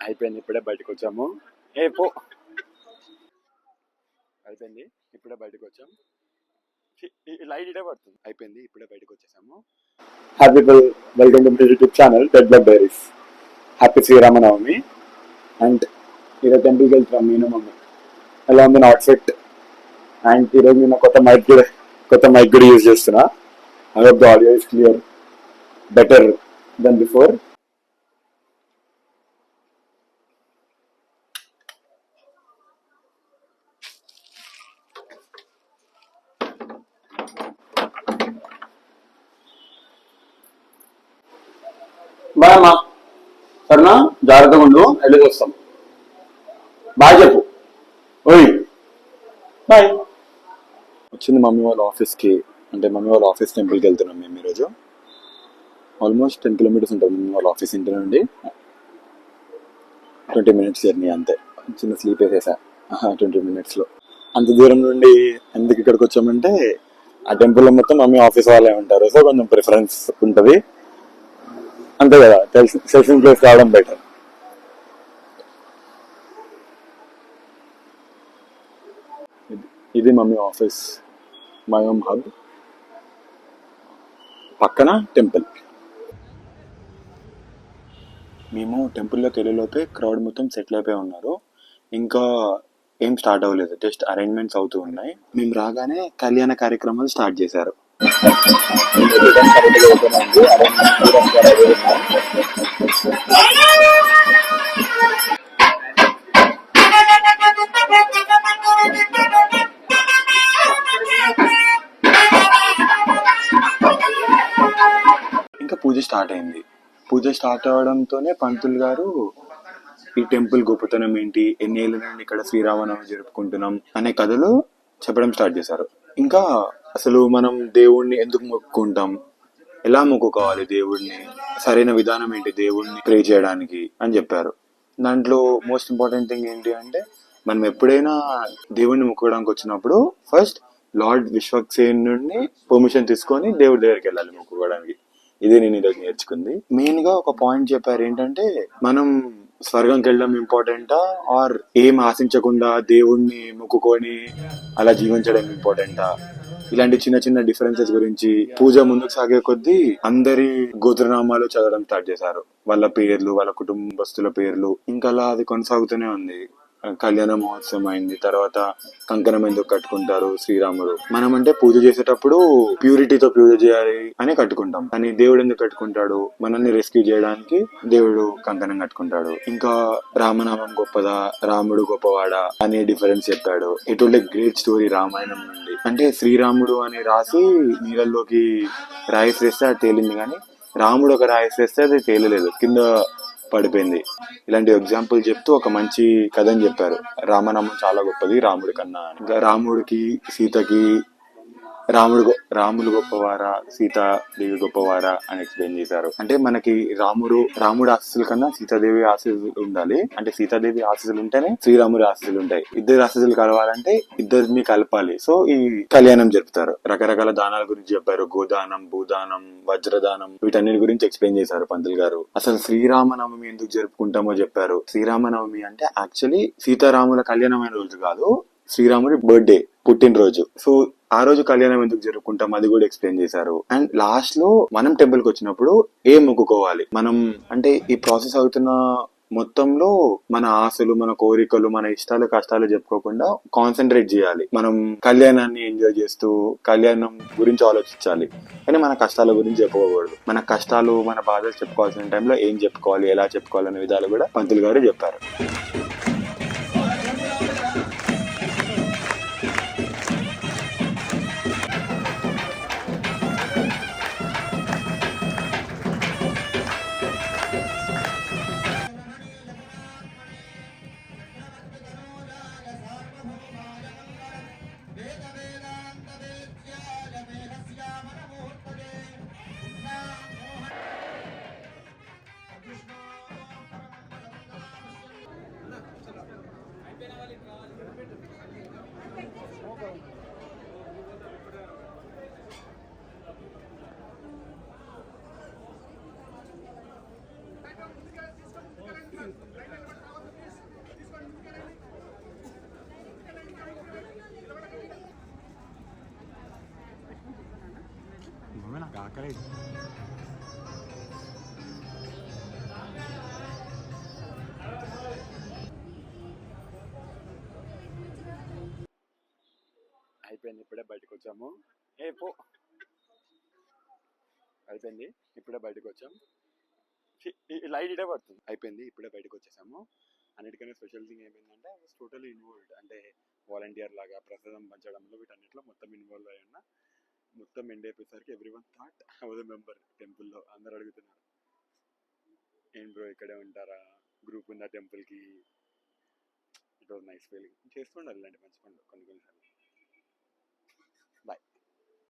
అయిపోయింది, ఇప్పుడే బయటకు వచ్చాము. ఏ పో, అయిపోయింది, ఇప్పుడే బయటకు వచ్చాము. లైట్ ఇడే పడుతుంది. అయిపోయింది, ఇప్పుడే బయటకు వచ్చేసాము. Hi people, welcome to my YouTube channel dead blood diaries. Happy Sriramanavami. And ఈరోజు టెంపుల్కి వెళ్తున్నాం నేను మమ్మీ. ఎలా ఉంది నా అవుట్ఫిట్? అండ్ ఈరోజు నేను కొత్త మైక్ కూడా యూజ్ చేస్తున్నా. I hope the audio is clear, better than before. Bye అమ్మా, సరేనా? జాగ్రత్తగా ఉండు, వెళ్ళి వస్తాం. బాయ్ చెప్పు. ఓయ్ బాయ్. వచ్చింది మమ్మీ వాళ్ళ ఆఫీస్కి, అంటే మమ్మీ వాళ్ళ ఆఫీస్ టెంపుల్కి వెళ్తున్నాం మేము ఈరోజు. ఆల్మోస్ట్ 10 కిలోమీటర్స్ ఉంటుంది మమ్మీ వాళ్ళ ఆఫీస్ ఇంటి నుండి. 20 minutes జర్నీ అంతే. చిన్న స్లీప్ వేసేసా 20 minutesలో. అంత దూరం నుండి ఎందుకు ఇక్కడికి వచ్చామంటే, ఆ టెంపుల్లో మొత్తం మమ్మీ ఆఫీస్ వాళ్ళే ఉంటారు, సో కొంచెం ప్రిఫరెన్స్ ఉంటుంది అంతే కదా. తెలిసిన ప్లేస్ రావడం బెటర్. ఇది mummy office, my home hub. పక్కన టెంపుల్. మేము టెంపుల్లోకి వెళ్ళేలోపే క్రౌడ్ మొత్తం సెటిల్ అయిపోయి ఉన్నారు. ఇంకా ఏం స్టార్ట్ అవ్వలేదు, జస్ట్ అరేంజ్మెంట్స్ అవుతూ ఉన్నాయి. మేము రాగానే కళ్యాణ కార్యక్రమాలు స్టార్ట్ చేశారు. ఇంకా పూజ స్టార్ట్ అయింది. పూజ స్టార్ట్ అవడంతోనే పంతులు గారు ఈ టెంపుల్ గొప్పతనం ఏంటి, ఎన్ని ఏళ్ళ నుండి ఇక్కడ శ్రీరామనవమి జరుపుకుంటున్నాం అనే కథలు చెప్పడం స్టార్ట్ చేశారు. ఇంకా అసలు మనం దేవుణ్ణి ఎందుకు మొక్కుకుంటాం, ఎలా మొక్కుకోవాలి దేవుడిని, సరైన విధానం ఏంటి దేవుడిని ప్రే చేయడానికి అని చెప్పారు. దాంట్లో మోస్ట్ ఇంపార్టెంట్ థింగ్ ఏంటి అంటే, మనం ఎప్పుడైనా దేవుడిని మొక్కుకోవడానికి వచ్చినప్పుడు ఫస్ట్ లార్డ్ విశ్వక్సేన్ నుండి పర్మిషన్ తీసుకొని దేవుడి దగ్గరికి వెళ్ళాలి మొక్కుకోవడానికి. ఇదే నేను ఈరోజు నేర్చుకుంది. మెయిన్ గా ఒక పాయింట్ చెప్పారు, ఏంటంటే మనం స్వర్గంకి వెళ్ళడం ఇంపార్టెంటా, ఆర్ ఏం ఆశించకుండా దేవుణ్ణి మొక్కుకొని అలా జీవించడం ఇంపార్టెంటా. ఇలాంటి చిన్న చిన్న డిఫరెన్సెస్ గురించి పూజ ముందుకు సాగే కొద్దీ అందరి గోత్రనామాలు చదవడం స్టార్ట్ చేశారు, వాళ్ళ పేర్లు, వాళ్ళ కుటుంబస్తుల పేర్లు. ఇంకా అలా అది కొనసాగుతూనే ఉంది. కళ్యాణ మహోత్సవం అయింది, తర్వాత కంకణం ఎందుకు కట్టుకుంటారు శ్రీరాముడు. మనం అంటే పూజ చేసేటప్పుడు ప్యూరిటీతో పూజ చేయాలి అని కట్టుకుంటాం, కానీ దేవుడు ఎందుకు కట్టుకుంటాడు, మనల్ని రెస్క్యూ చేయడానికి దేవుడు కంకణం కట్టుకుంటాడు. ఇంకా రామనామం గొప్పదా, రాముడు గొప్పవాడా అనే డిఫరెన్స్ చెప్పాడు. It was a great story Ramayanam నుండి. అంటే శ్రీరాముడు అని రాసి నీళ్ళల్లోకి రాయిస్ వేస్తే అది తేలింది, కానీ రాముడు ఒక రాయిస్ వేస్తే అది తేలలేదు, కింద పడిపోయింది. ఇలాంటి ఎగ్జాంపుల్ చెప్తూ ఒక మంచి కథని చెప్పారు. రామనామం చాలా గొప్పది రాముడి కన్నా. ఇంకా రాముడికి సీతకి రాములు గొప్పవారా, సీతాదేవి గొప్పవారా అని ఎక్స్ప్లెయిన్ చేశారు. అంటే మనకి రాముడి ఆశీస్సుల కన్నా సీతాదేవి ఆశీస్సులు ఉండాలి. అంటే సీతాదేవి ఆశీస్సులు ఉంటేనే శ్రీరాముడి ఆశీస్సులు ఉంటాయి. ఇద్దరు ఆశీస్సులు కలవాలంటే ఇద్దరిని కలపాలి. సో ఈ కళ్యాణం జరుపుతారు. రకరకాల దానాల గురించి చెప్పారు, గోదానం, భూదానం, వజ్రదానం, వీటన్నిటి గురించి ఎక్స్ప్లెయిన్ చేశారు పంతులు గారు. అసలు శ్రీరామనవమి ఎందుకు జరుపుకుంటామో చెప్పారు. శ్రీరామనవమి అంటే యాక్చువల్లీ సీతారాముల కళ్యాణమైన రోజు కాదు, శ్రీరాముడి బర్త్డే, పుట్టినరోజు. సో ఆ రోజు కళ్యాణం ఎందుకు జరుపుకుంటాం అది కూడా ఎక్స్ప్లెయిన్ చేశారు. అండ్ లాస్ట్ లో మనం టెంపుల్ కి వచ్చినప్పుడు ఏం మొక్కుకోవాలి, మనం అంటే ఈ ప్రాసెస్ అవుతున్న మొత్తంలో మన ఆశలు, మన కోరికలు, మన ఇష్టాలు, కష్టాలు చెప్పుకోకుండా కాన్సన్ట్రేట్ చేయాలి. మనం కళ్యాణాన్ని ఎంజాయ్ చేస్తూ కళ్యాణం గురించి ఆలోచించాలి, కానీ మన కష్టాల గురించి చెప్పుకోకూడదు. మన కష్టాలు, మన బాధలు చెప్పుకోవాల్సిన టైంలో ఏం చెప్పుకోవాలి, ఎలా చెప్పుకోవాలి అనే విధాలు కూడా పంతులు గారు చెప్పారు. కరెక్ట్. అయిపోయింది, ఇప్పుడే బయటకు వచ్చాము. పో, అయిపోయింది, ఇప్పుడే బయటకు వచ్చాం. లైట్ ఇటే పడుతుంది. అయిపోయింది, ఇప్పుడే బయటకు వచ్చేసాము. అన్నిటికన్నా స్పెషల్ థింగ్ ఏమైందంటే ఐ వాస్ టోటలీ ఇన్వాల్వ్డ్. అంటే వాలంటీర్ లాగా ప్రసాదం పంచడంలో వీటన్నిటిలో మొత్తం ఇన్వాల్వ్ అయ్యి ఉన్నా. మొత్తం ఎండ్ అయిపోయేసరికి every one thought I was a member టెంపుల్లో. అందరు అడుగుతున్నారు, ఏం బ్రో ఇక్కడే ఉంటారా, గ్రూప్ ఉందా టెంపుల్కి. It was nice feeling. చేస్తుండాలి ఇలాంటి మంచి పనులు కొన్ని కొన్నిసార్లు.